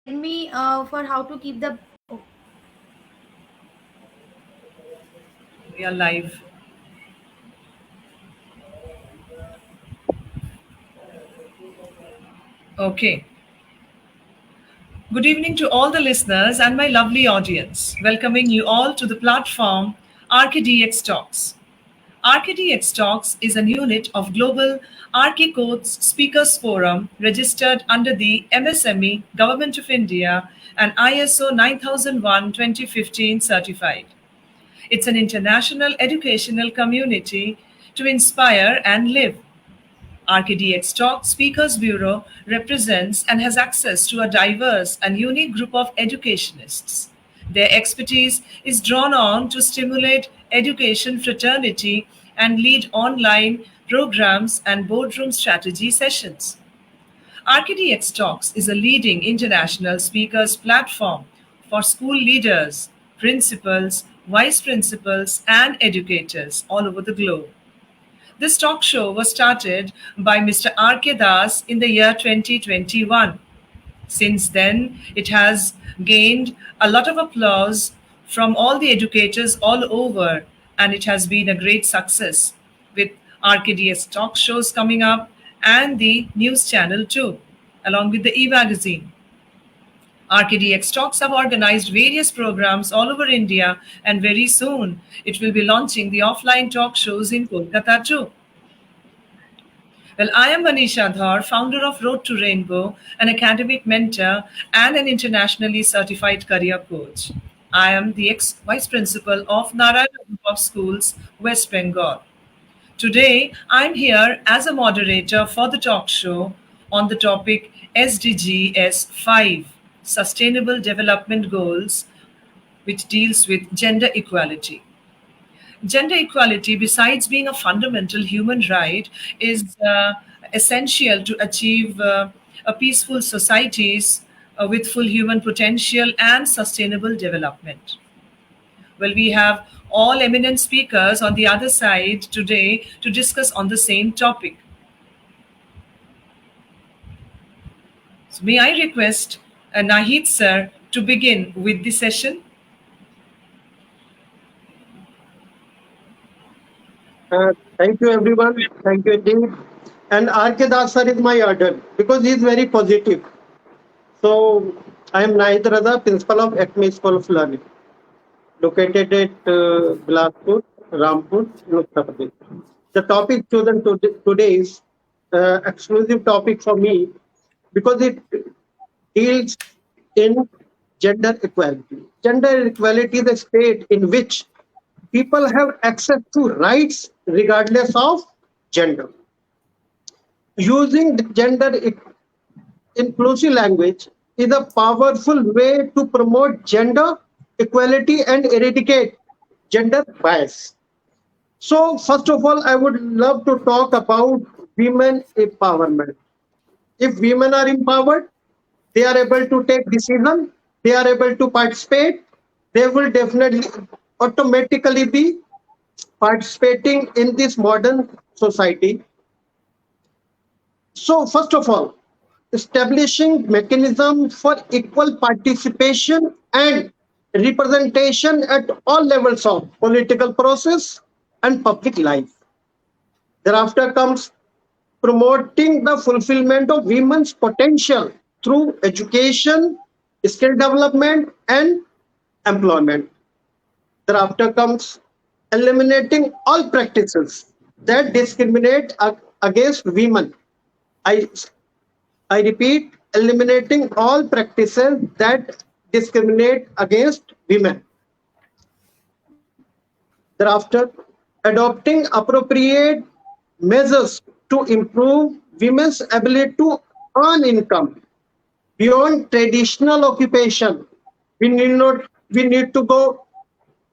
Me for how to keep the We are live. Okay. Good evening to all the listeners and my lovely audience. Welcoming you all to the platform RKDX Talks. RKDX Talks is an unit of Global Archicodes Speakers Forum registered under the MSME Government of India and ISO 9001:2015 certified. It's an international educational community to inspire and live. RKDX Talk Speakers Bureau represents and has access to a diverse and unique group of educationists. Their expertise is drawn on to stimulate education fraternity and lead online programs and boardroom strategy sessions. RKDX Talks is a leading international speakers platform for school leaders, principals, vice principals, and educators all over the globe. This talk show was started by Mr. R.K. Das in the year 2021. Since then, it has gained a lot of applause from all the educators all over, and it has been a great success with RKDS talk shows coming up and the news channel too, along with the e-magazine. RKDX Talks have organized various programs all over India, and very soon it will be launching the offline talk shows in Kolkata too. Well, I am Manisha Dhar, founder of Road to Rainbow, an academic mentor and an internationally certified career coach. I am the ex-vice principal of Narayana Group of Schools, West Bengal. Today, I'm here as a moderator for the talk show on the topic SDGs 5, Sustainable Development Goals, which deals with gender equality. Gender equality, besides being a fundamental human right, is essential to achieve a peaceful societies with full human potential and sustainable development. Well, we have all eminent speakers on the other side today to discuss on the same topic. So may I request Nahid sir to begin with the session? Thank you, everyone. Thank you indeed. And R.K. Das sir is my order because he is very positive. So I am Nahid Raza, principal of Acme School of Learning, located at Bilaspur, Rampur, Uttar Pradesh. The topic chosen today is exclusive topic for me because it deals in gender equality. Gender equality is a state in which people have access to rights regardless of gender. Using the gender inclusive language is a powerful way to promote gender equality and eradicate gender bias. So, first of all, I would love to talk about women empowerment. If women are empowered, they are able to take decision, they are able to participate, they will definitely automatically be participating in this modern society. So, first of all, establishing mechanisms for equal participation and representation at all levels of political process and public life. Thereafter comes promoting the fulfillment of women's potential through education, skill development, and employment. Thereafter comes eliminating all practices that discriminate against women. I, I repeat, eliminating all practices that discriminate against women. Thereafter, adopting appropriate measures to improve women's ability to earn income beyond traditional occupation. We need to go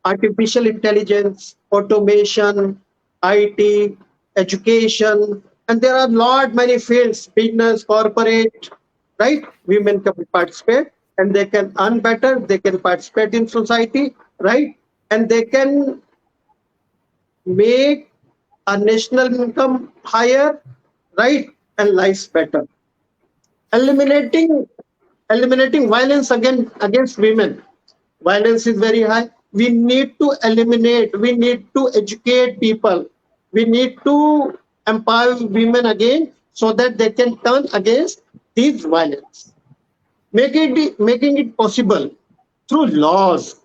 artificial intelligence, automation, IT, education, and there are lot many fields, business, corporate, right? Women can participate and they can earn better, they can participate in society, right? And they can make a national income higher, right? And lives better. Eliminating eliminating violence against women. Violence is very high. We need to eliminate, we need to educate people, we need to empower women again so that they can turn against these violence. Making it possible through laws,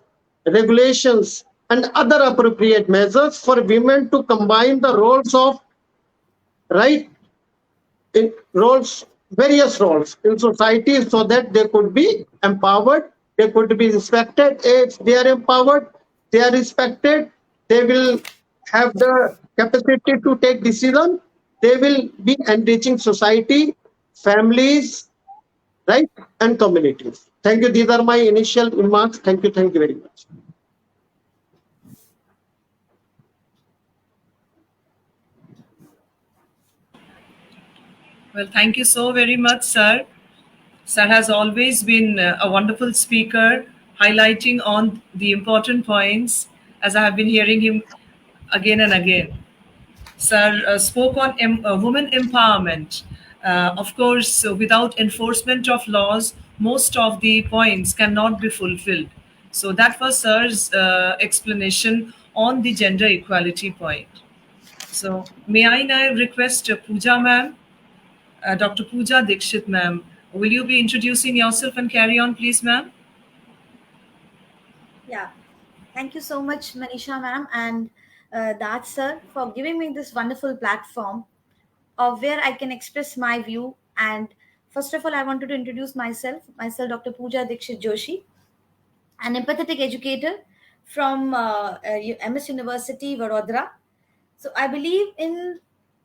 regulations, and other appropriate measures for women to combine the roles of right in roles, various roles in society so that they could be empowered, they could be respected. If they are empowered, they are respected, they will have the capacity to take decision, they will be enriching society, families, right, and communities. Thank you. These are my initial remarks. Thank you very much. Well, thank you so very much, sir. Sir has always been a wonderful speaker, highlighting on the important points as I have been hearing him again and again. Sir spoke on women empowerment. Of course, without enforcement of laws, most of the points cannot be fulfilled. So that was Sir's explanation on the gender equality point. So may I now request Pooja ma'am, Dr. Pooja Dikshit ma'am, will you be introducing yourself and carry on, please, ma'am? Yeah. Thank you so much, Manisha ma'am, and Dad sir, for giving me this wonderful platform of where I can express my view. And first of all, I wanted to introduce myself, Dr. Pooja Dikshit Joshi, an empathetic educator from MS University, Vadodara. So I believe in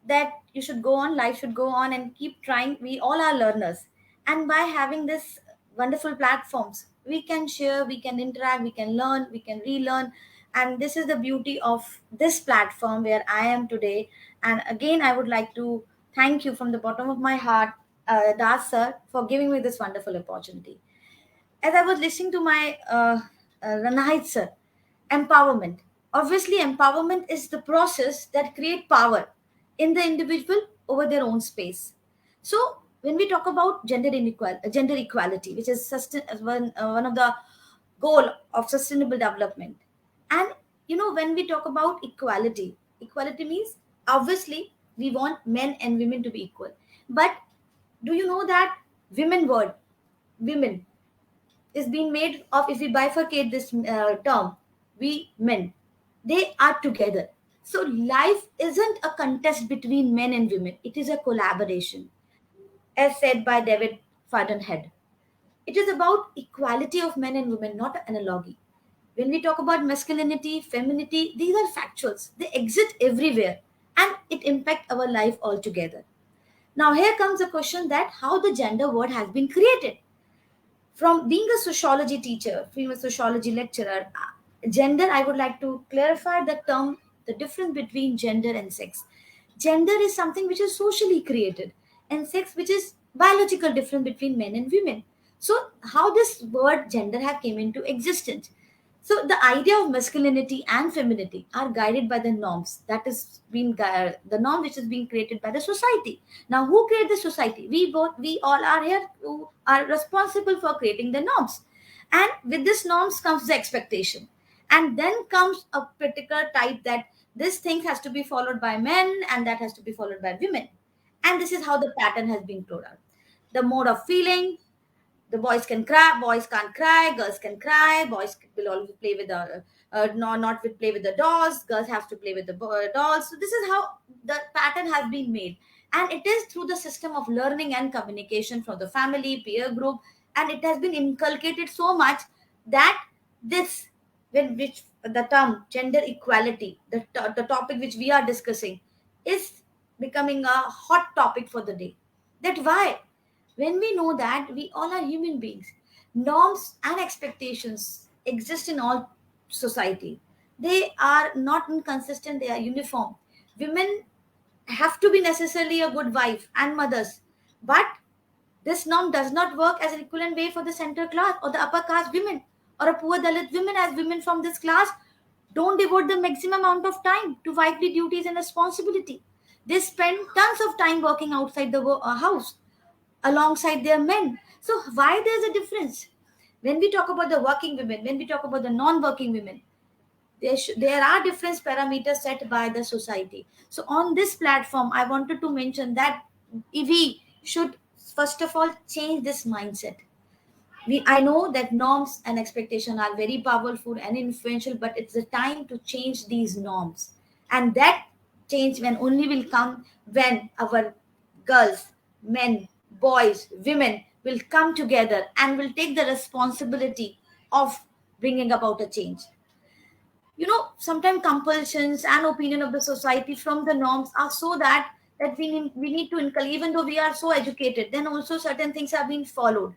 that you should go on, life should go on and keep trying. We all are learners. And by having this wonderful platforms, we can share, we can interact, we can learn, we can relearn. And this is the beauty of this platform where I am today. And again, I would like to thank you from the bottom of my heart, Das sir, for giving me this wonderful opportunity. As I was listening to my Ranahit sir, empowerment. Obviously, empowerment is the process that create power in the individual over their own space. So, when we talk about gender equality, which is one of the goal of sustainable development, and when we talk about equality, equality means obviously we want men and women to be equal. But do you know that women is being made of, if we bifurcate this term, we men, they are together. So life isn't a contest between men and women, it is a collaboration, as said by David Fardenhead. It is about equality of men and women, not an analogy. When we talk about masculinity, femininity, these are factuals, they exist everywhere, and it impact our life altogether. Now here comes the question that how the gender word has been created. From being a sociology teacher, female sociology lecturer, gender, I would like to clarify the term, the difference between gender and sex. Gender is something which is socially created, and sex, which is biological difference between men and women. So, how this word gender have came into existence? So the idea of masculinity and femininity are guided by the norms that is being the norm which is being created by the society. Now, who create the society? We all are here who are responsible for creating the norms, and with this norms comes the expectation, and then comes a particular type that this thing has to be followed by men and that has to be followed by women, and this is how the pattern has been put out. The mode of feeling, the boys can cry, boys can't cry, girls can cry, boys will always play with the no, not with play with the dolls, girls have to play with the dolls. So this is how the pattern has been made, and it is through the system of learning and communication from the family peer group, and it has been inculcated so much that this, when which the term gender equality, the topic which we are discussing, is becoming a hot topic for the day. That why, when we know that we all are human beings, norms and expectations exist in all society. They are not inconsistent, they are uniform. Women have to be necessarily a good wife and mothers, but this norm does not work as an equivalent way for the center class or the upper caste women or a poor Dalit women, as women from this class don't devote the maximum amount of time to wifely duties and responsibility. They spend tons of time working outside the house alongside their men. So why there's a difference? When we talk about the working women, when we talk about the non-working women, there are different parameters set by the society. So on this platform, I wanted to mention that we should first of all change this mindset. I know that norms and expectation are very powerful and influential, but it's the time to change these norms. And that change when only will come when our girls, men, boys, women will come together and will take the responsibility of bringing about a change. Sometimes compulsions and opinion of the society from the norms are so that we need to inculcate, even though we are so educated, then also certain things are being followed.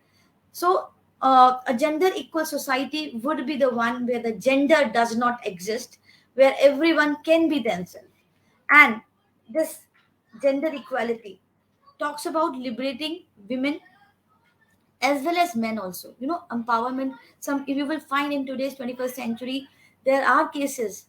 So a gender equal society would be the one where the gender does not exist, where everyone can be themselves. And this gender equality talks about liberating women as well as men also. Empowerment. Some you will find in today's 21st century, there are cases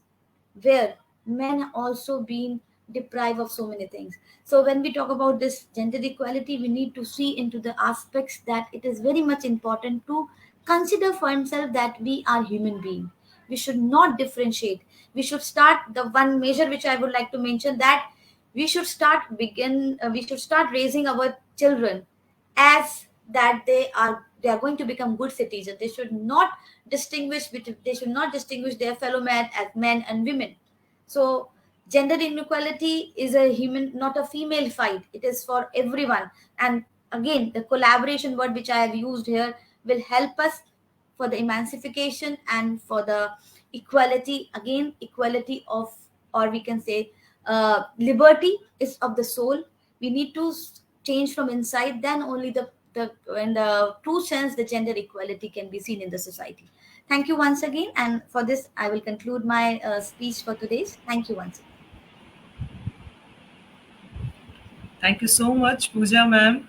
where men also been deprived of so many things. So when we talk about this gender equality, we need to see into the aspects that it is very much important to consider for himself that we are human being. We should not differentiate. We should start the one measure which I would like to mention, that we should start raising our children as that they are going to become good citizens. They should not distinguish their fellow men as men and women. So gender inequality is a human, not a female fight. It is for everyone. And again, the collaboration word which I have used here will help us for the emancipation and for the equality. Again, equality of, or we can say, liberty is of the soul. We need to change from inside, then only the in the true sense the gender equality can be seen in the society. Thank you once again, and for this I will conclude my speech for today's. Thank you once again. Thank you so much, Pooja ma'am.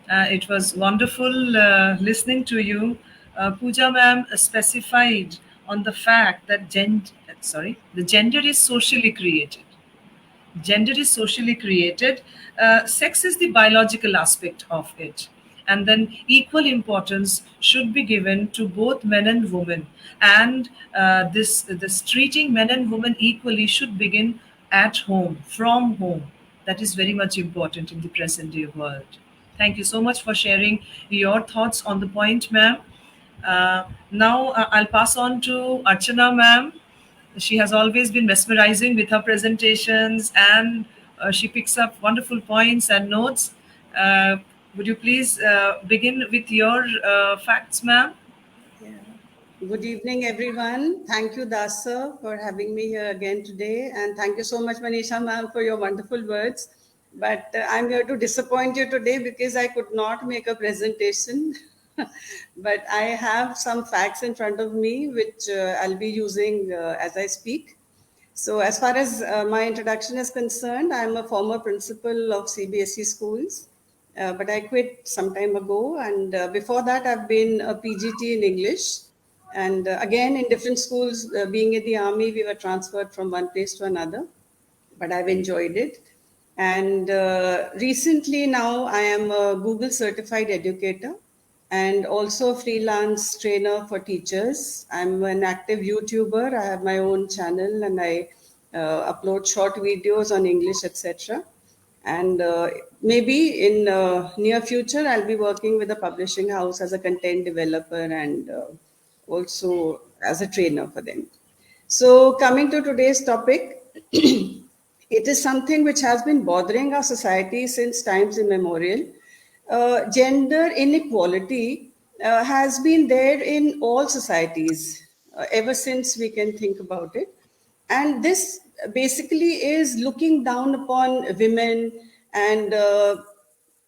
It was wonderful listening to you. Pooja ma'am specified on the fact that the gender is socially created. Gender is socially created. Sex is the biological aspect of it. And then equal importance should be given to both men and women. And this treating men and women equally should begin at home, from home. That is very much important in the present day world. Thank you so much for sharing your thoughts on the point, ma'am. Now I'll pass on to Archana, ma'am. She has always been mesmerizing with her presentations, and she picks up wonderful points and notes. Would you please begin with your facts, ma'am? Yeah. Good evening, everyone. Thank you, Das sir, for having me here again today. And thank you so much, Manisha ma'am, for your wonderful words. But I'm here to disappoint you today because I could not make a presentation. But I have some facts in front of me, which I'll be using as I speak. So, as far as my introduction is concerned, I'm a former principal of CBSE schools, but I quit some time ago. And before that, I've been a PGT in English. And again, in different schools, being in the army, we were transferred from one place to another, but I've enjoyed it. And recently now, I am a Google certified educator and also a freelance trainer for teachers. I'm an active YouTuber. I have my own channel and I upload short videos on English, etc. And maybe in near future, I'll be working with a publishing house as a content developer and also as a trainer for them. So coming to today's topic, it is something which has been bothering our society since times immemorial. Gender inequality has been there in all societies ever since we can think about it. And this basically is looking down upon women and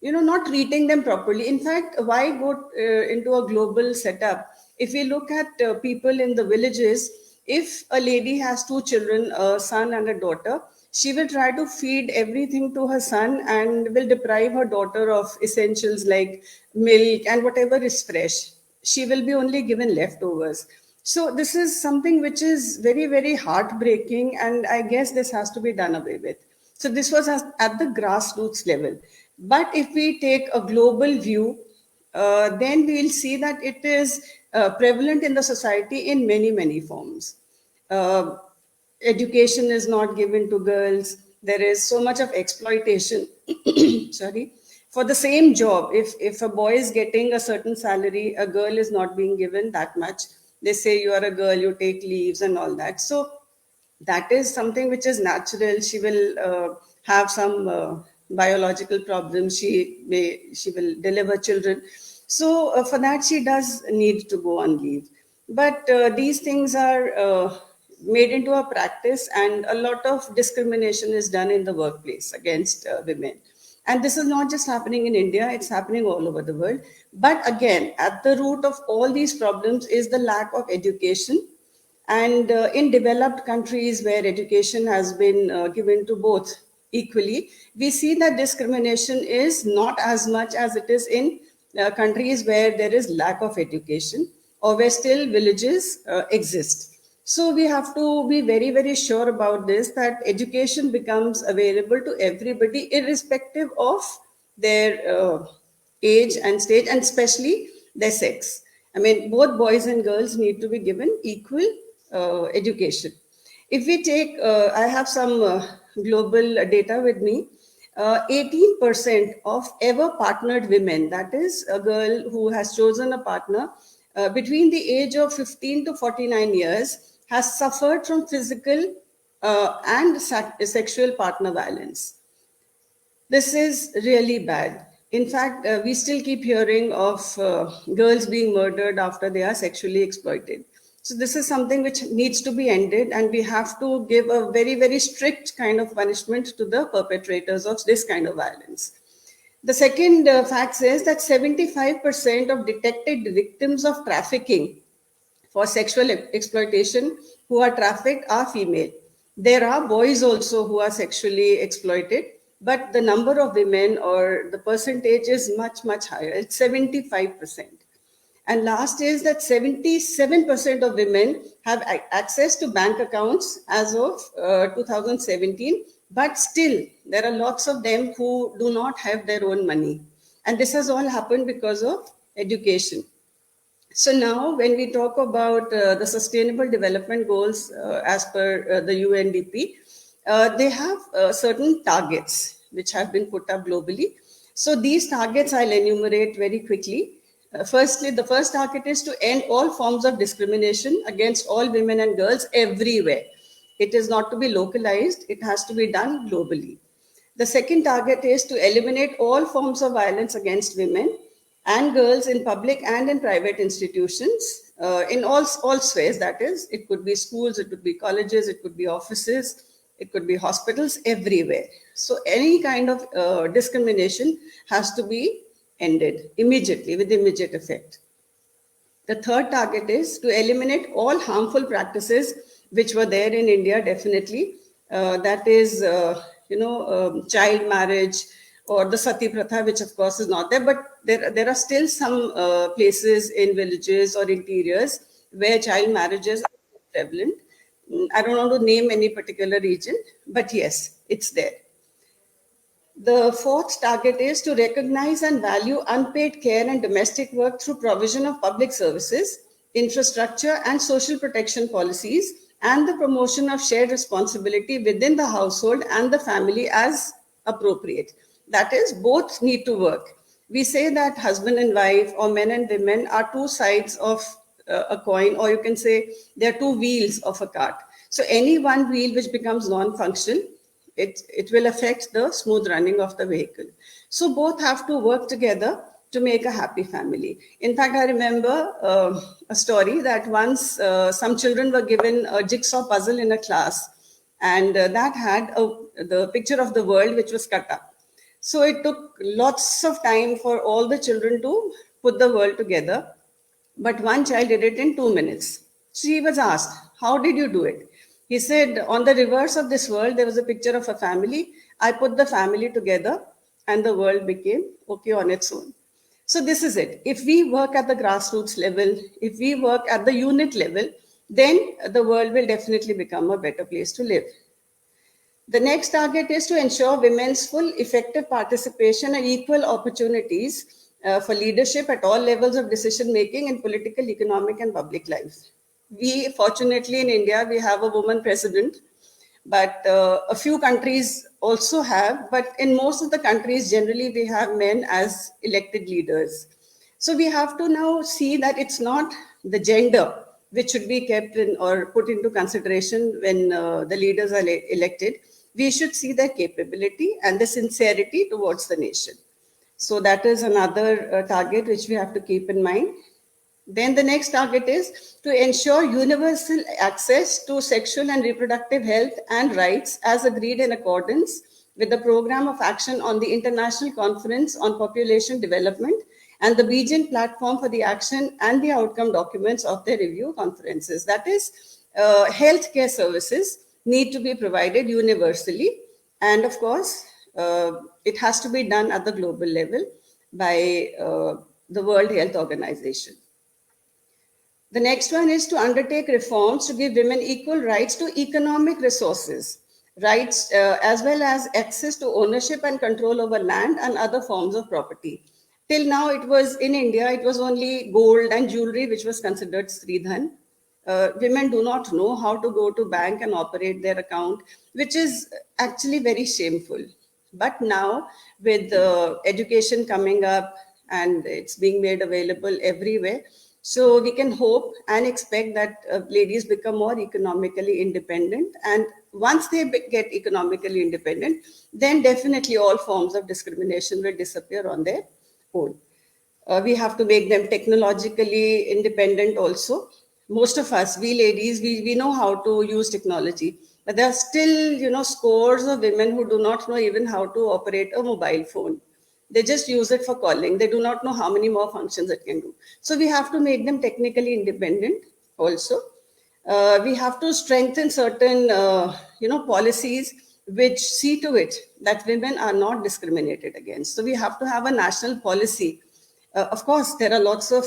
not treating them properly. In fact, why go into a global setup? If we look at people in the villages, if a lady has two children, a son and a daughter, she will try to feed everything to her son and will deprive her daughter of essentials like milk and whatever is fresh. She will be only given leftovers. So this is something which is very, very heartbreaking, and I guess this has to be done away with. So this was at the grassroots level. But if we take a global view, then we'll see that it is prevalent in the society in many, many forms. Uh, Education is not given to girls. There is so much of exploitation. Sorry. For the same job, if a boy is getting a certain salary, a girl is not being given that much. They say you are a girl, you take leaves and all that. So that is something which is natural. She will have some biological problems. She will deliver children. So for that she does need to go on leave. But these things are made into a practice, and a lot of discrimination is done in the workplace against women. And this is not just happening in India, it's happening all over the world. But again, at the root of all these problems is the lack of education. And in developed countries where education has been given to both equally, we see that discrimination is not as much as it is in countries where there is lack of education, or where still villages exist. So we have to be very, very sure about this, that education becomes available to everybody, irrespective of their age and stage, and especially their sex. I mean, both boys and girls need to be given equal education. If we take, I have some global data with me. 18% of ever partnered women, that is, a girl who has chosen a partner between the age of 15 to 49 years, has suffered from physical and sexual partner violence. This is really bad. In fact, we still keep hearing of girls being murdered after they are sexually exploited. So this is something which needs to be ended, and we have to give a very, very strict kind of punishment to the perpetrators of this kind of violence. The second fact says that 75% of detected victims of trafficking for sexual exploitation who are trafficked are female. There are boys also who are sexually exploited, but the number of women, or the percentage, is much, much higher. It's 75%. And last is that 77% of women have access to bank accounts as of 2017, but still there are lots of them who do not have their own money. And this has all happened because of education. So now when we talk about the Sustainable Development Goals as per the UNDP, they have certain targets which have been put up globally. So these targets I'll enumerate very quickly. Firstly, the first target is to end all forms of discrimination against all women and girls everywhere. It is not to be localized, it has to be done globally. The second target is to eliminate all forms of violence against women and girls in public and in private institutions, in all spheres. That is, it could be schools, it could be colleges, it could be offices, it could be hospitals, everywhere. So any kind of discrimination has to be ended immediately, with immediate effect. The third target is to eliminate all harmful practices which were there in India, definitely. That is, child marriage, or the sati pratha, which of course is not there, but there are still some places in villages or interiors where child marriages are prevalent. I don't want to name any particular region, but yes, it's there. The fourth target is to recognize and value unpaid care and domestic work through provision of public services, infrastructure, and social protection policies, and the promotion of shared responsibility within the household and the family as appropriate. That is, both need to work. We say that husband and wife, or men and women, are two sides of a coin, or you can say they're two wheels of a cart. So any one wheel which becomes non-functional, it will affect the smooth running of the vehicle. So both have to work together to make a happy family. In fact, I remember a story that once some children were given a jigsaw puzzle in a class, and that had the picture of the world which was cut up. So it took lots of time for all the children to put the world together, but one child did it in 2 minutes. She was asked, "How did you do it?" He said, "On the reverse of this world, there was a picture of a family. I put the family together and the world became okay on its own." So this is it. If we work at the grassroots level, if we work at the unit level, then the world will definitely become a better place to live. The next target is to ensure women's full effective participation and equal opportunities for leadership at all levels of decision making in political, economic, and public life. We, fortunately, in India, we have a woman president, but a few countries also have. But in most of the countries, generally, we have men as elected leaders. So we have to now see that it's not the gender which should be kept in or put into consideration when the leaders are elected. We should see their capability and the sincerity towards the nation. So that is another target which we have to keep in mind. Then the next target is to ensure universal access to sexual and reproductive health and rights as agreed in accordance with the program of action on the International Conference on Population Development and the Beijing platform for the action and the outcome documents of the review conferences. That is, healthcare services need to be provided universally. And of course, it has to be done at the global level by the World Health Organization. The next one is to undertake reforms to give women equal rights to economic resources, rights as well as access to ownership and control over land and other forms of property. Till now, it was in India, it was only gold and jewelry which was considered Sridhan. Women do not know how to go to bank and operate their account, which is actually very shameful. But now, with education coming up and it's being made available everywhere, so we can hope and expect that ladies become more economically independent. And once they get economically independent, then definitely all forms of discrimination will disappear on their own. We have to make them technologically independent also. Most of us, we ladies, we know how to use technology, but there are still, scores of women who do not know even how to operate a mobile phone. They just use it for calling. They do not know how many more functions it can do. So we have to make them technically independent also. We have to strengthen certain, policies which see to it that women are not discriminated against. So we have to have a national policy. Of course, there are lots of,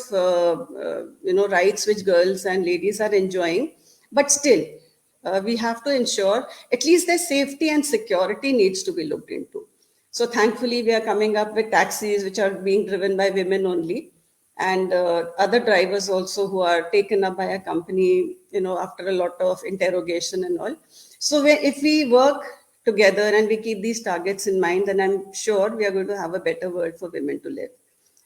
rights which girls and ladies are enjoying, but still, we have to ensure at least their safety and security needs to be looked into. So thankfully, we are coming up with taxis which are being driven by women only, and other drivers also who are taken up by a company, after a lot of interrogation and all. So if we work together and we keep these targets in mind, then I'm sure we are going to have a better world for women to live.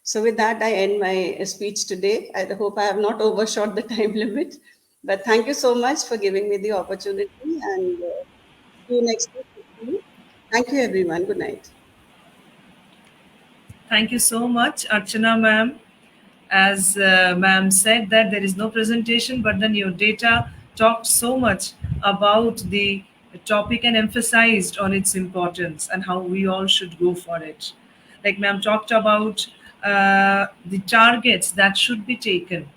So with that, I end my speech today. I hope I have not overshot the time limit, but thank you so much for giving me the opportunity, and see you next week. Thank you, everyone. Good night. Thank you so much, Archana ma'am. As ma'am said that there is no presentation, but then your data talked so much about the topic and emphasized on its importance and how we all should go for it. Like ma'am talked about the targets that should be taken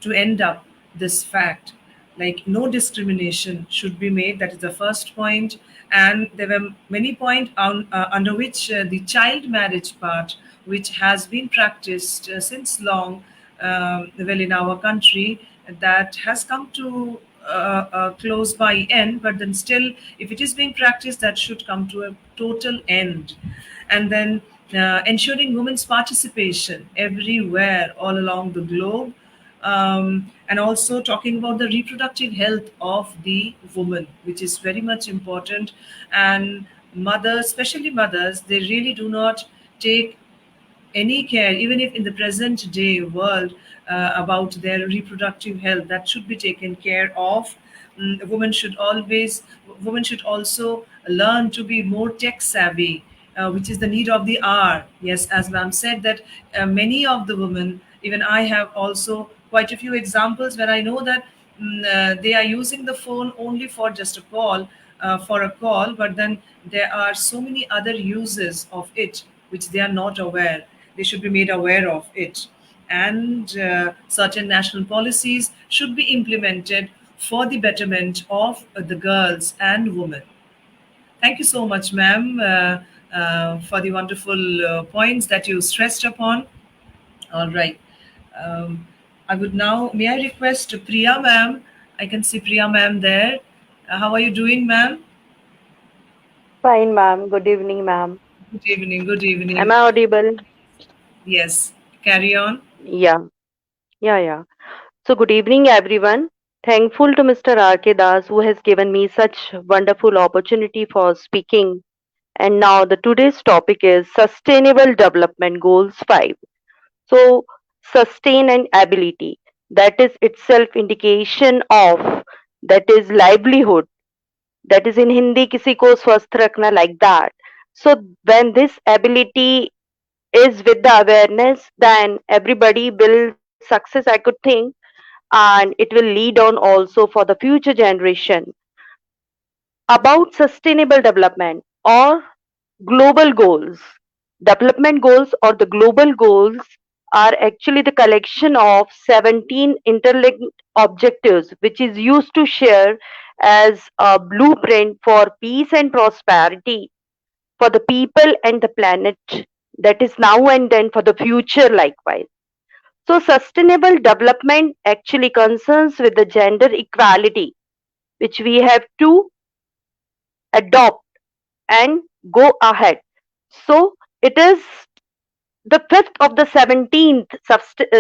to end up this fact, like no discrimination should be made. That is the first point. And there were many points under which the child marriage part, which has been practiced since long, well, in our country, that has come to a close by end, but then still, if it is being practiced, that should come to a total end. And then ensuring women's participation everywhere all along the globe, and also talking about the reproductive health of the woman, which is very much important. And mothers, especially mothers, they really do not take any care, even if in the present day world, about their reproductive health, that should be taken care of. Women should also learn to be more tech savvy, which is the need of the hour. Yes, as ma'am said that many of the women, even I have also quite a few examples where I know that they are using the phone only for just a call, for a call, but then there are so many other uses of it which they are not aware. They should be made aware of it. And certain national policies should be implemented for the betterment of the girls and women. Thank you so much, ma'am, for the wonderful points that you stressed upon. All right. Um, I would now, may I request Priya, ma'am? I can see Priya, ma'am, there. How are you doing, ma'am? Fine, ma'am. Good evening, ma'am. Good evening. Good Am evening. I audible? Yes, carry on. Yeah, yeah. So, good evening, everyone. Thankful to Mr. R.K. Das who has given me such wonderful opportunity for speaking. And now, the today's topic is Sustainable Development Goals 5. So, sustain and ability. That is itself indication of that is livelihood. That is in Hindi, किसी को स्वस्थ रखना like that. So, when this ability is with the awareness, then everybody will success, I could think, and it will lead on also for the future generation. About sustainable development or global goals. Development goals or the global goals are actually the collection of 17 interlinked objectives which is used to share as a blueprint for peace and prosperity for the people and the planet, that is now and then for the future likewise. So sustainable development actually concerns with the gender equality, which we have to adopt and go ahead. So it is the fifth of the 17th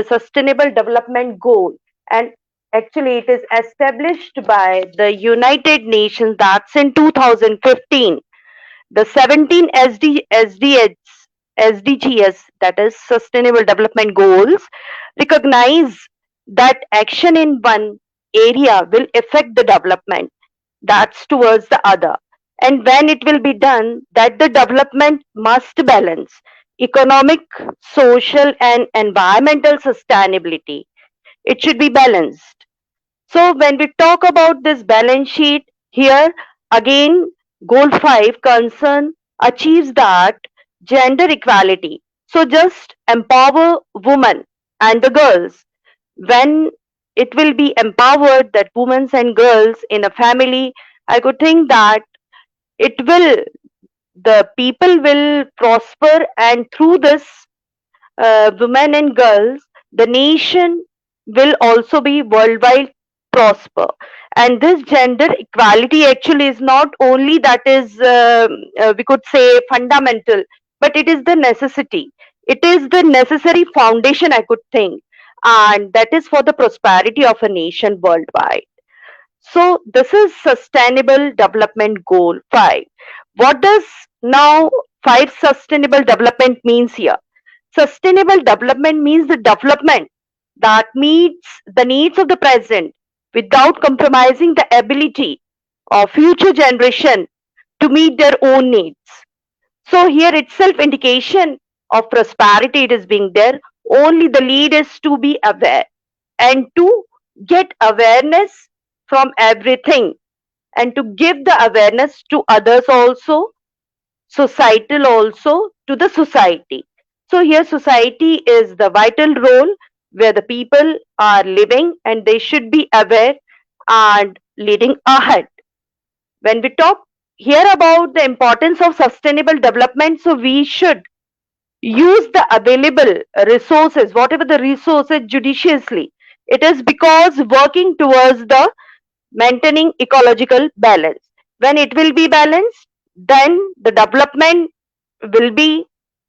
Sustainable Development Goal, and actually it is established by the United Nations, that's in 2015. The 17 SDGs, that is Sustainable Development Goals, recognize that action in one area will affect the development that's towards the other. And when it will be done, that the development must balance economic, social, and environmental sustainability. It should be balanced. So when we talk about this balance sheet here, again, goal 5 concern achieves that gender equality. So just empower women and the girls. When it will be empowered that women and girls in a family, I could think that it will, the people will prosper, and through this women and girls, the nation will also be worldwide prosper. And this gender equality actually is not only that is, we could say, fundamental, but it is the necessity. It is the necessary foundation, I could think, and that is for the prosperity of a nation worldwide. So this is Sustainable Development Goal 5. What does now 5 Sustainable Development means here? Sustainable development means the development that meets the needs of the present without compromising the ability of future generation to meet their own needs. So here itself indication of prosperity it is being there. Only the lead is to be aware and to get awareness from everything and to give the awareness to others also, societal also, to the society. So here society is the vital role where the people are living and they should be aware and leading ahead. When we talk here about the importance of sustainable development, so we should use the available resources, whatever the resources, judiciously. It is because working towards the maintaining ecological balance. When it will be balanced, then the development will be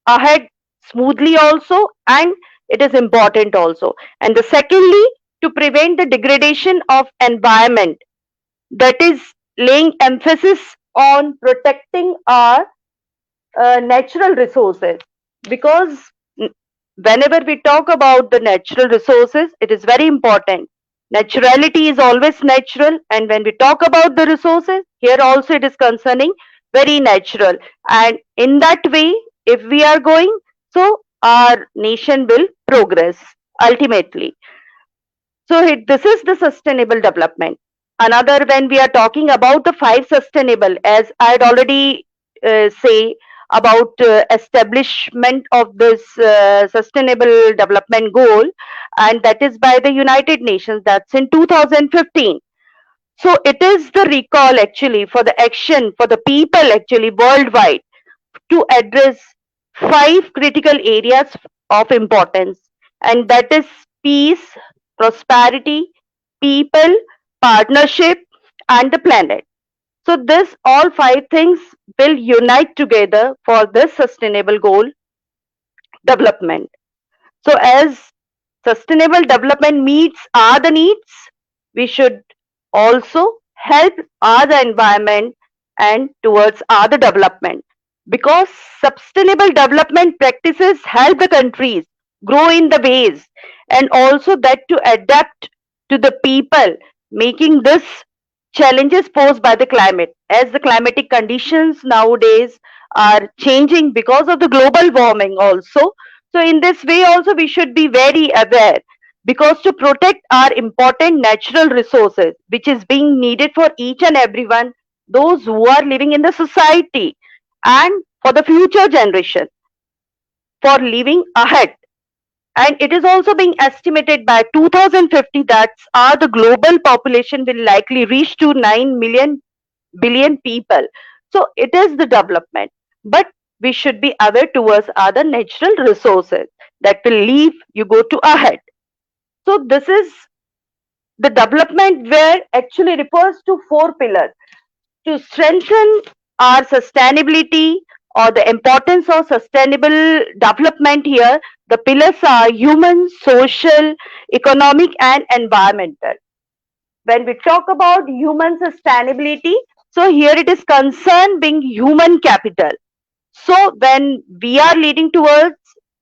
ahead smoothly also, and it is important also. And the secondly, to prevent the degradation of environment, that is laying emphasis on protecting our natural resources, because whenever we talk about the natural resources, it is very important. Naturality is always natural, and when we talk about the resources, here also it is concerning very natural. And in that way, if we are going, so our nation will progress ultimately. So this is the sustainable development. Another, when we are talking about the 5 sustainable, as I had already say about establishment of this sustainable development goal, and that is by the United Nations, that's in 2015. So it is the recall actually for the action for the people actually worldwide to address 5 critical areas of importance, and that is peace, prosperity, people, partnership, and the planet. So this all 5 things will unite together for this sustainable goal development. So as sustainable development meets other needs, we should also help other environment and towards other development, because sustainable development practices help the countries grow in the ways and also that to adapt to the people, making this challenges posed by the climate, as the climatic conditions nowadays are changing because of the global warming also. So in this way also we should be very aware, because to protect our important natural resources which is being needed for each and everyone, those who are living in the society, and for the future generation, for living ahead. And it is also being estimated by 2050 that the global population will likely reach to 9 million billion people. So it is the development, but we should be aware towards other natural resources that will leave you go to ahead. So this is the development where actually refers to four pillars to strengthen our sustainability or the importance of sustainable development. Here the pillars are human, social, economic and environmental. When we talk about human sustainability, so here it is concerned being human capital. So when we are leading towards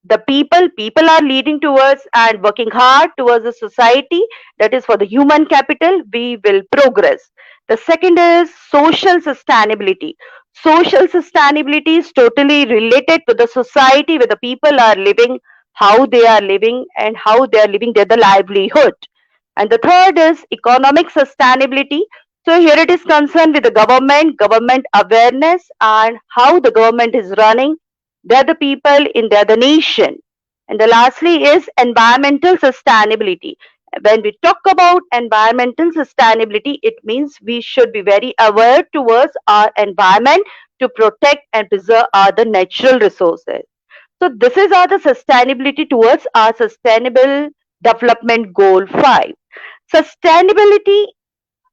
the people are leading towards and working hard towards the society, that is for the human capital, we will progress. The second is social sustainability. Social sustainability is totally related to the society where the people are living, how they are living and how they are living their the livelihood. And the third is economic sustainability. So here it is concerned with the government awareness and how the government is running. They're the people in the nation. And the lastly is environmental sustainability. When we talk about environmental sustainability, it means we should be very aware towards our environment to protect and preserve the natural resources. So this is our the sustainability towards our sustainable development goal 5. Sustainability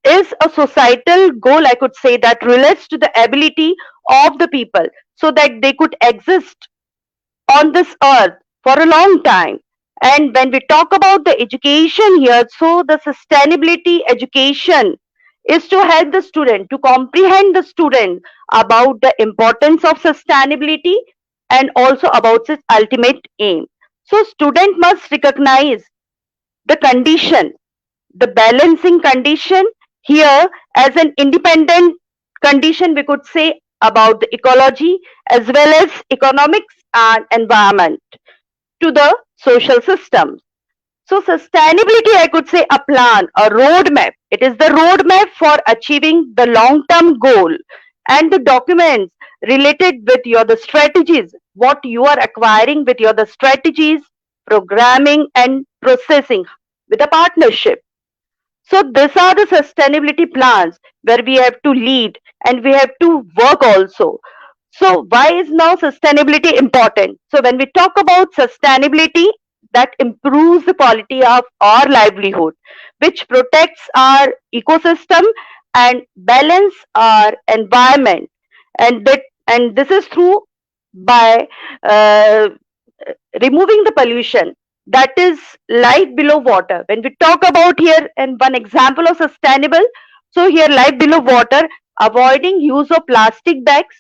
is a societal goal, I could say, that relates to the ability of the people so that they could exist on this earth for a long time. And when we talk about the education here, so the sustainability education is to help the student to comprehend the student about the importance of sustainability and also about its ultimate aim. So student must recognize the condition, the balancing condition here as an independent condition, we could say, about the ecology as well as economics and environment to the social systems. So sustainability, I could say, a plan, a roadmap. It is the roadmap for achieving the long-term goal and the documents related with your the strategies, what you are acquiring with your the strategies, programming and processing with a partnership. So these are the sustainability plans where we have to lead and we have to work also. So why is now sustainability important? So when we talk about sustainability, that improves the quality of our livelihood, which protects our ecosystem and balance our environment. And this is through by uh, removing the pollution, that is life below water. When we talk about here and one example of sustainable, so here life below water, avoiding use of plastic bags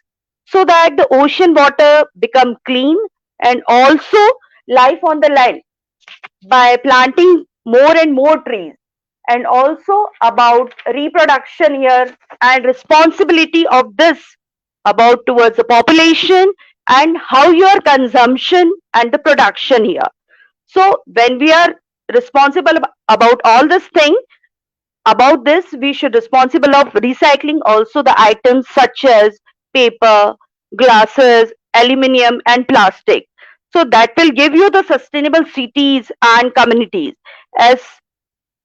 so that the ocean water become clean, and also life on the land by planting more and more trees, and also about reproduction here and responsibility of this about towards the population and how your consumption and the production here. So when we are responsible about all this thing, about this we should responsible of recycling also the items such as paper, glasses, aluminium and plastic. So that will give you the sustainable cities and communities. As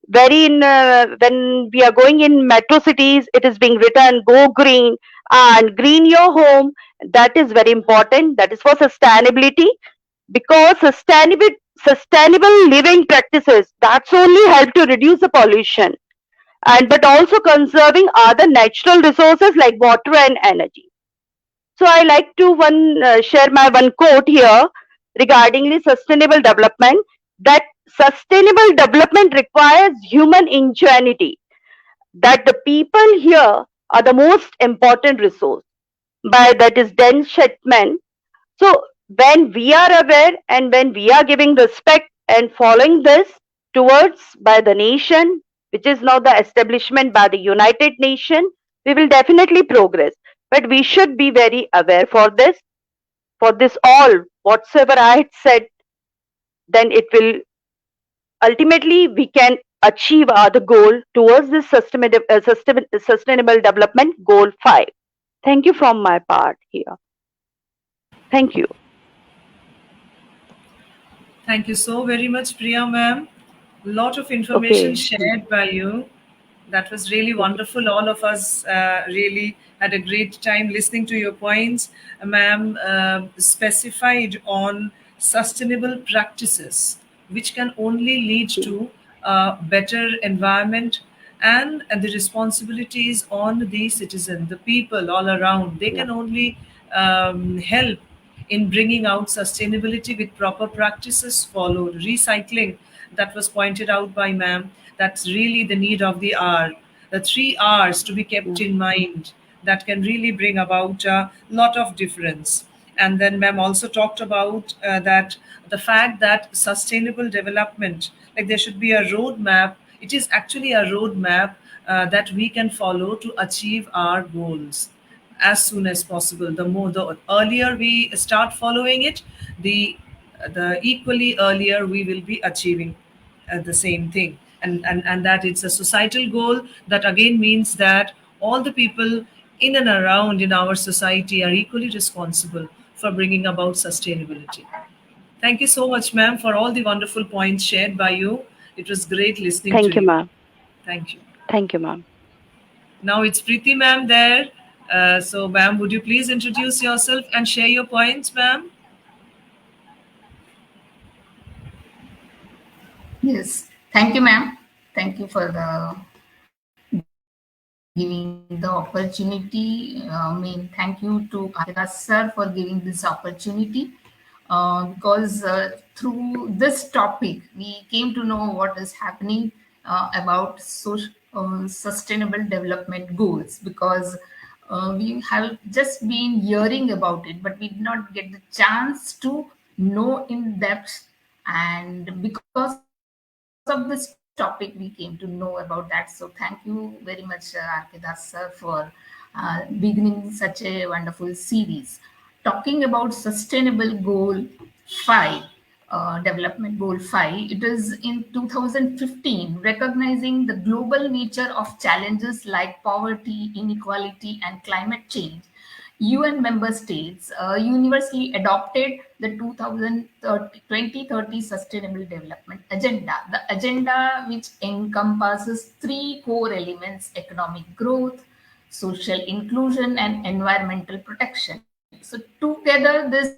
very in when we are going in metro cities, it is being written go green and green your home. That is very important, that is for sustainability, because sustainable living practices that's only help to reduce the pollution and but also conserving other natural resources like water and energy. So I like to one share my one quote here. regarding sustainable development, that sustainable development requires human ingenuity, that the people here are the most important resource. By that is dense Shetman. So when we are aware and when we are giving respect and following this towards by the nation, which is now the establishment by the United Nations, we will definitely progress. But we should be very aware for this all, whatsoever I had said, then it will ultimately we can achieve the goal towards this sustainable development goal 5. Thank you from my part here. Thank you. Thank you so very much, Priya ma'am. Lot of information Okay. shared by you. That was really Okay. wonderful. All of us really had a great time listening to your points. Ma'am specified on sustainable practices, which can only lead to a better environment and the responsibilities on the citizen, the people all around. They Yeah. can only help in bringing out sustainability with proper practices followed. Recycling, that was pointed out by ma'am, that's really the need of the hour. The 3 R's to be kept Yeah. in mind that can really bring about a lot of difference. And then ma'am also talked about that the fact that sustainable development, like there should be a roadmap. It is actually a roadmap that we can follow to achieve our goals as soon as possible. The earlier we start following it, the the equally earlier we will be achieving the same thing. And that it's a societal goal, that again means that all the people in and around in our society are equally responsible for bringing about sustainability. Thank you so much, ma'am, for all the wonderful points shared by you. It was great listening to Thank you, you. ma'am. Thank you. Thank you, ma'am. Now it's Preeti ma'am there. So, ma'am, would you please introduce yourself and share your points, ma'am? Yes, thank you, ma'am. Thank you for giving the opportunity. Thank you to Arkedas sir for giving this opportunity. Because through this topic, we came to know what is happening about sustainable development goals. Because we have just been hearing about it, but we did not get the chance to know in depth. And because of this topic, we came to know about that. So thank you very much, Arkedas sir, for beginning such a wonderful series. Talking about Sustainable Goal 5, Development Goal 5, it is in 2015, recognizing the global nature of challenges like poverty, inequality, and climate change. UN member states universally adopted the 2030 Sustainable Development Agenda. The agenda, which encompasses three core elements: economic growth, social inclusion, and environmental protection. So, together, this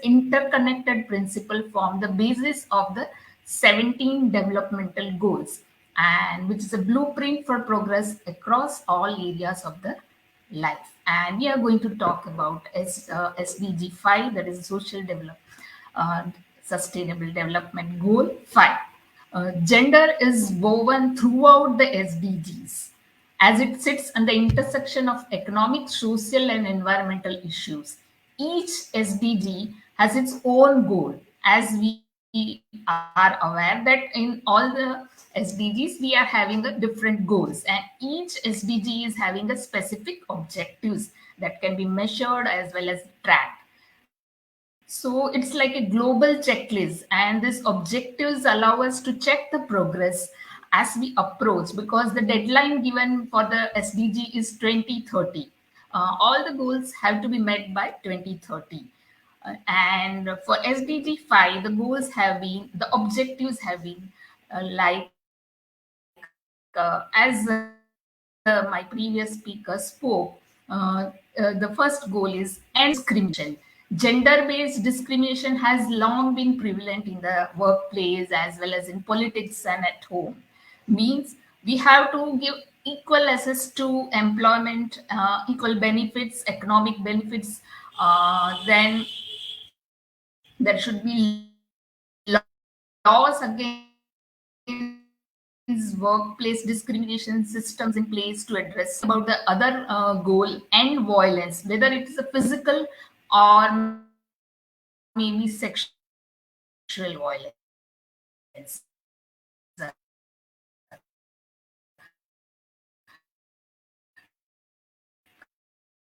interconnected principle form the basis of the 17 developmental goals, and which is a blueprint for progress across all areas of the life. And we are going to talk about SDG 5, that is uh, Sustainable Development Goal 5. Gender is woven throughout the SDGs as it sits on the intersection of economic, social, and environmental issues. Each SDG has its own goal, as we are aware that in all the SDGs we are having a different goals, and each SDG is having a specific objectives that can be measured as well as tracked. So it's like a global checklist, and these objectives allow us to check the progress as we approach, because the deadline given for the SDG is 2030. All the goals have to be met by 2030. And for SDG 5, the goals have been, the objectives have been as my previous speaker spoke, the first goal is end discrimination. Gender based discrimination has long been prevalent in the workplace as well as in politics and at home. Means we have to give equal access to employment, equal benefits, economic benefits, then There should be laws against workplace discrimination systems in place to address about the other goal and violence, whether it is a physical or maybe sexual violence.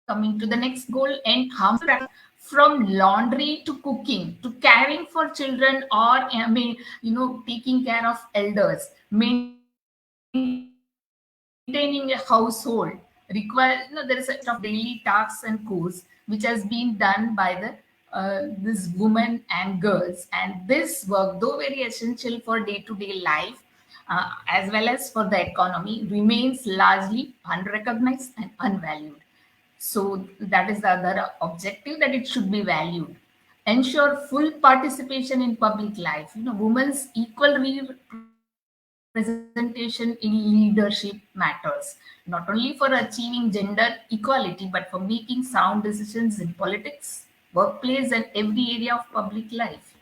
Coming to the next goal, and harmful practice from laundry to cooking to caring for children, or taking care of elders, maintaining a household require, there is a set of daily tasks and chores which has been done by the this women and girls, and this work, though very essential for day-to-day life, as well as for the economy, remains largely unrecognized and unvalued. So that is the other objective, that it should be valued. Ensure full participation in public life. Women's equal representation in leadership matters, not only for achieving gender equality, but for making sound decisions in politics, workplace, and every area of public life.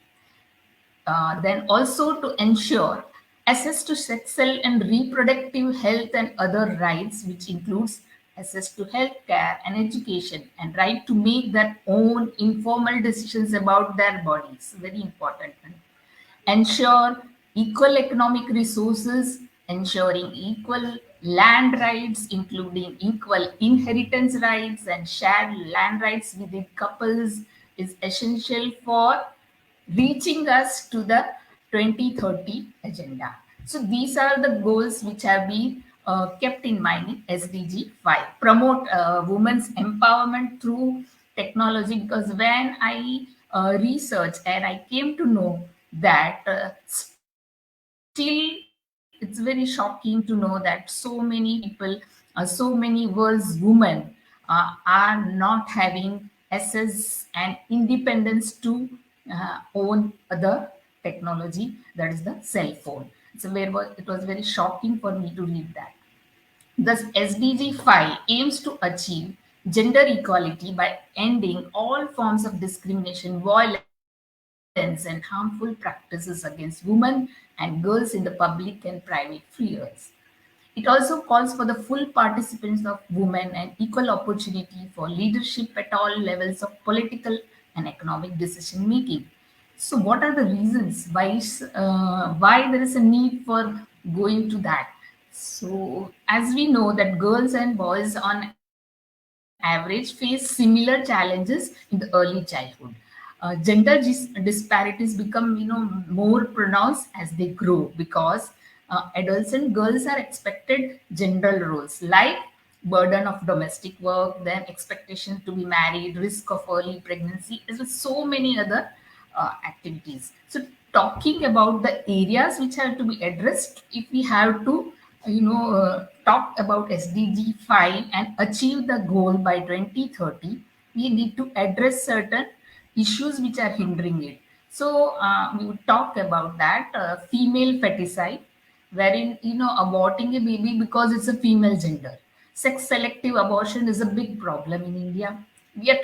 Then also to ensure access to sexual and reproductive health and other rights, which includes access to health care and education, and right to make their own informal decisions about their bodies. Very important. Ensure equal economic resources, ensuring equal land rights, including equal inheritance rights and shared land rights within couples, is essential for reaching us to the 2030 agenda. So these are the goals which have been kept in mind in SDG 5. Promote women's empowerment through technology, because when I researched and I came to know that still it's very shocking to know that so many people, so many world's women are not having access and independence to own the technology, that is the cell phone. It was very shocking for me to read that. Thus, SDG 5 aims to achieve gender equality by ending all forms of discrimination, violence, and harmful practices against women and girls in the public and private spheres. It also calls for the full participation of women and equal opportunity for leadership at all levels of political and economic decision making. So, what are the reasons why there is a need for going to that? So, as we know that girls and boys on average face similar challenges in the early childhood. Disparities become more pronounced as they grow, because adolescent girls are expected general roles like burden of domestic work, then expectation to be married, risk of early pregnancy, as well as so many other activities. So talking about the areas which have to be addressed, if we have to talk about SDG 5 and achieve the goal by 2030, we need to address certain issues which are hindering it. So we would talk about that female feticide, wherein aborting a baby because it's a female gender. Sex selective abortion is a big problem in India. We are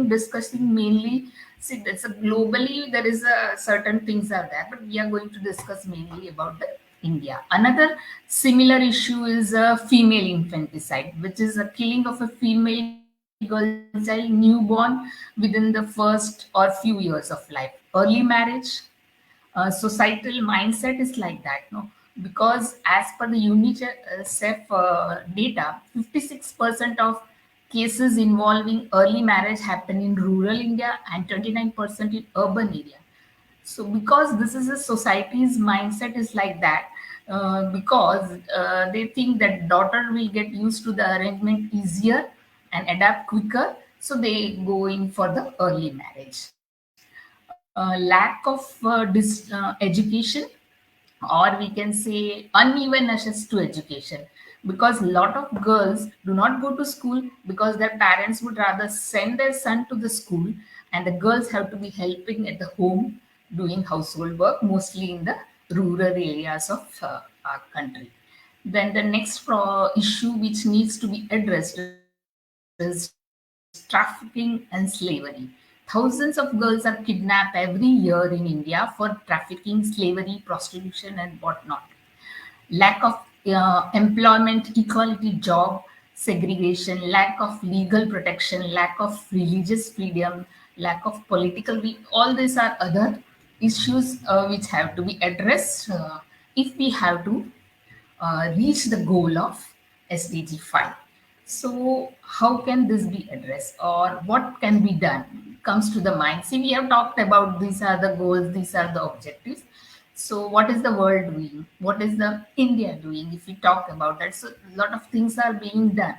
discussing mainly. See, it's a globally there is a certain things are there, but we are going to discuss mainly about the India. Another similar issue is female infanticide, which is a killing of a female girl child newborn within the first or few years of life. Early marriage, societal mindset is like that, no? Because as per the UNICEF data, 56% of cases involving early marriage happen in rural India and 29% in urban area. So because this is a society's mindset is like that, because they think that daughter will get used to the arrangement easier and adapt quicker, so they go in for the early marriage. Lack of education, or we can say uneven access to education, because a lot of girls do not go to school because their parents would rather send their son to the school, and the girls have to be helping at the home doing household work, mostly in the rural areas of our country. Then the next issue which needs to be addressed is trafficking and slavery. 30% of Thousands of girls are kidnapped every year in India for trafficking, slavery, prostitution, and whatnot. Lack of employment equality, job segregation, lack of legal protection, lack of religious freedom, lack of political all these are other issues which have to be addressed if we have to reach the goal of SDG 5. So, how can this be addressed or what can be done? Comes to the mind. See, we have talked about these are the goals, these are the objectives. So, what is the world doing? What is the India doing? If we talk about that, so a lot of things are being done.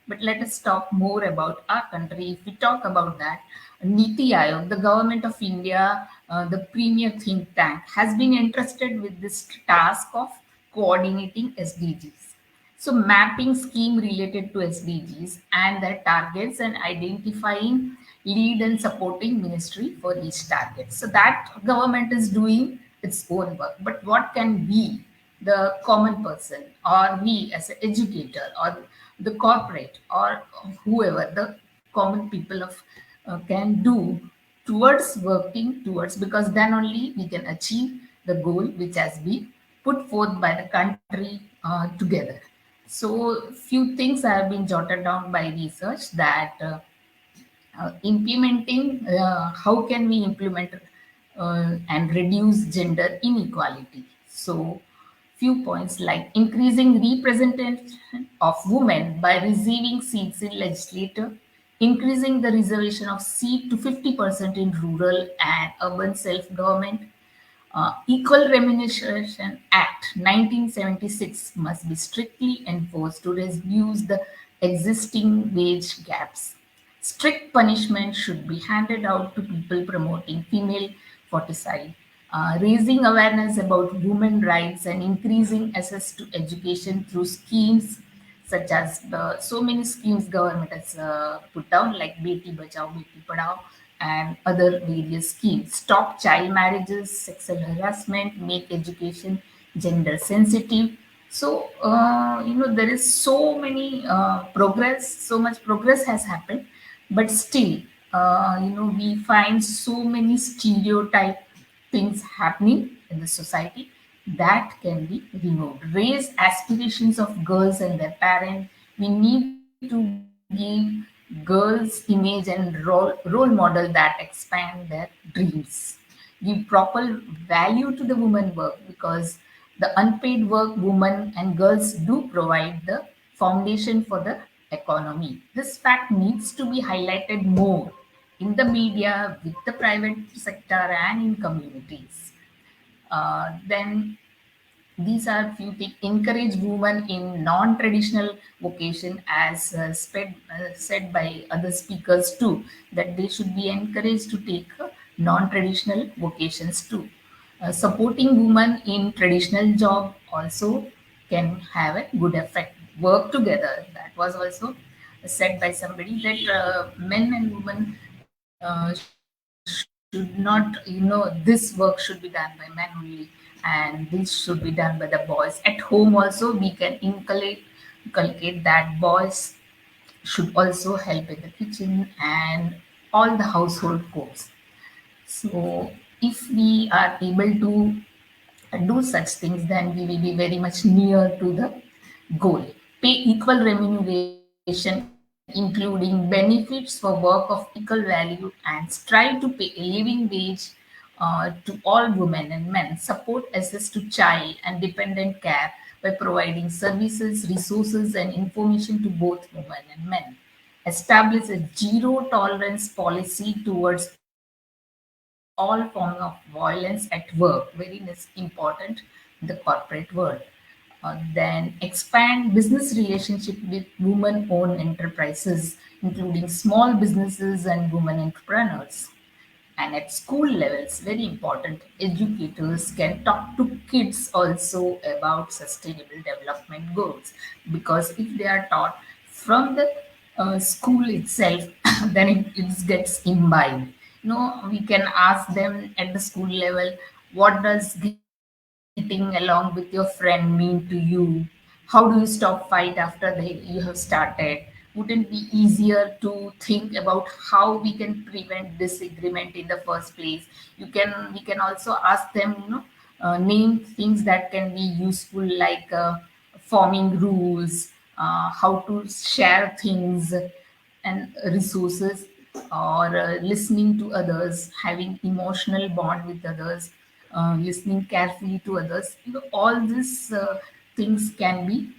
But let us talk more about our country. If we talk about that, Niti Aayog, the government of India, the premier think tank, has been entrusted with this task of coordinating SDGs. So, mapping scheme related to SDGs and their targets and identifying lead and supporting ministry for each target. So, that government is doing its own work. But what can we, the common person, or we as an educator, or the corporate, or whoever, the common people of can do towards working towards, because then only we can achieve the goal which has been put forth by the country together. So few things have been jotted down by research that implementing how can we implement and reduce gender inequality. So few points like increasing representation of women by receiving seats in legislature, increasing the reservation of seat to 50% in rural and urban self-government. Equal Remuneration Act 1976 must be strictly enforced to reduce the existing wage gaps. Strict punishment should be handed out to people promoting female foticide. Raising awareness about women rights and increasing access to education through schemes such as so many schemes government has put down like Beti Bachao, Beti Padhao, and other various schemes. Stop child marriages, sexual harassment, make education gender sensitive. So there is so many progress, so much progress has happened, but still we find so many stereotype things happening in the society that can be removed. Raise aspirations of girls and their parents. We need to give girls image and role model that expand their dreams. Give proper value to the women work, because the unpaid work women and girls do provide the foundation for the economy. This fact needs to be highlighted more in the media, with the private sector, and in communities. Then these are few things. Encourage women in non-traditional vocation, as said by other speakers too, that they should be encouraged to take non-traditional vocations too. Supporting women in traditional job also can have a good effect. Work together. That was also said by somebody, that men and women should not, this work should be done by men only, and this should be done by the boys. At home also, we can inculcate that boys should also help in the kitchen and all the household chores. So, if we are able to do such things, then we will be very much near to the goal. Pay equal remuneration, including benefits for work of equal value, and strive to pay a living wage to all women and men. Support access to child and dependent care by providing services, resources, and information to both women and men. Establish a zero tolerance policy towards all forms of violence at work, very important in the corporate world. Then expand business relationship with women-owned enterprises, including small businesses and women entrepreneurs. And at school levels, very important, educators can talk to kids also about sustainable development goals, because if they are taught from the school itself, then it gets imbibed. We can ask them at the school level, what does getting along with your friend mean to you? How do you stop fight after you have started? What wouldn't be easier to think about how we can prevent disagreement in the first place? We can also ask them, name things that can be useful, like forming rules, how to share things and resources, or listening to others, having emotional bond with others, listening carefully to others. All these things can be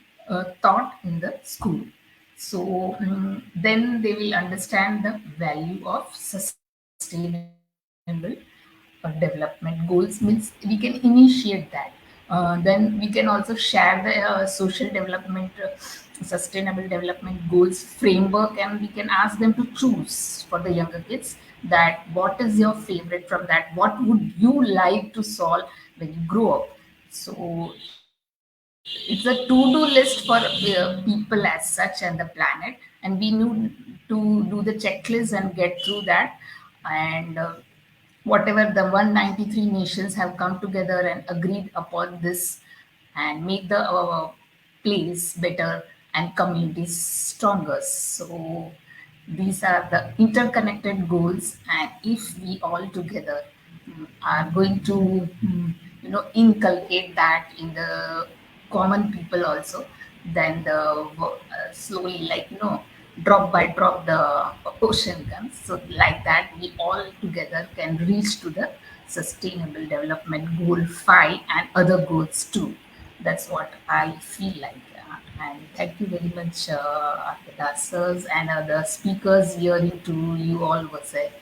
taught in the school. So then they will understand the value of sustainable development goals. Means we can initiate that. Then we can also share the social development, sustainable development goals framework, and we can ask them to choose for the younger kids that what is your favorite from that, what would you like to solve when you grow up. So it's a to-do list for people as such and the planet, and we need to do the checklist and get through that. And whatever the 193 nations have come together and agreed upon this, and make the place better and communities stronger. So these are the interconnected goals, and if we all together are going to inculcate that in the common people also, then the slowly, like, drop by drop the ocean comes. So like that we all together can reach to the sustainable development goal 5 and other goals too. That's what I feel like. And thank you very much, Sirs and other speakers. Hearing to you all was a,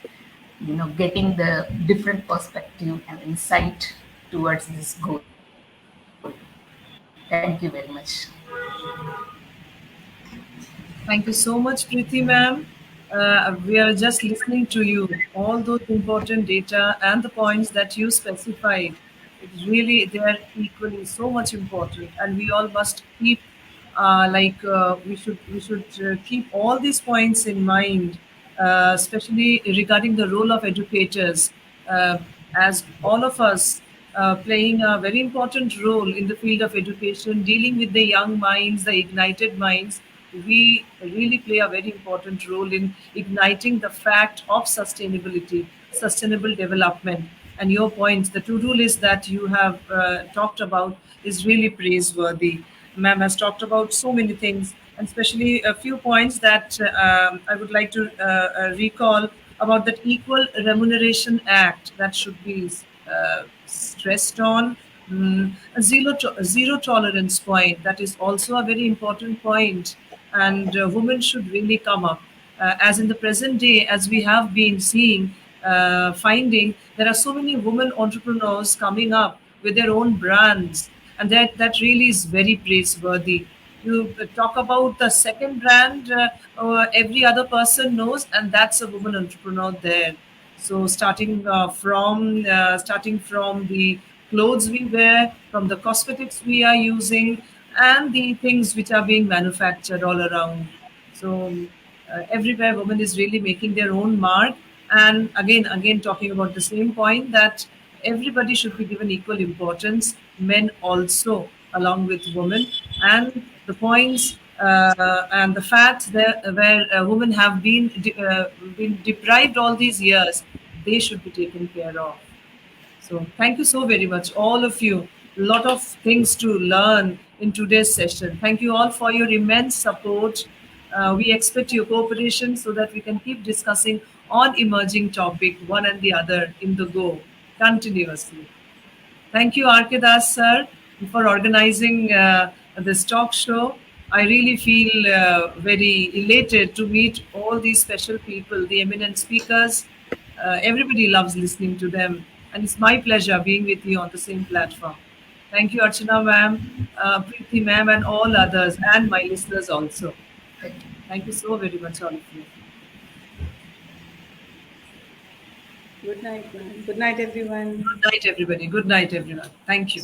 getting the different perspective and insight towards this goal. Thank you very much. Thank you so much, Preeti ma'am. We are just listening to you. All those important data and the points that you specified, it's really, they are equally so much important, and we all must keep, we should keep all these points in mind, especially regarding the role of educators, uh, as all of us playing a very important role in the field of education, dealing with the young minds, the ignited minds. We really play a very important role in igniting the fact of sustainability, sustainable development. And your points, the to-do list that you have talked about is really praiseworthy. Ma'am has talked about so many things, and especially a few points that I would like to recall about that Equal Remuneration Act that should be stressed on. A zero tolerance point, that is also a very important point, and women should really come up. As in the present day, as we have been seeing, finding there are so many women entrepreneurs coming up with their own brands, and that really is very praiseworthy. You talk about the second brand, every other person knows, and that's a woman entrepreneur there. So starting from the clothes we wear, from the cosmetics we are using, and the things which are being manufactured all around. So everywhere, women is really making their own mark. And again, talking about the same point that everybody should be given equal importance, men also, along with women, and the points and the facts there where women have been deprived all these years, they should be taken care of. So thank you so very much, all of you. A lot of things to learn in today's session. Thank you all for your immense support. We expect your cooperation so that we can keep discussing on emerging topic one and the other in the go continuously. Thank you, Arkadas sir, for organizing this talk show. I really feel very elated to meet all these special people, the eminent speakers. Everybody loves listening to them, and it's my pleasure being with you on the same platform. Thank you, Archana ma'am, Preeti ma'am, and all others, and my listeners also. Thank you. Thank you so very much, all of you. Good night, ma'am. Good night, everyone. Good night, everybody. Good night, everyone. Thank you.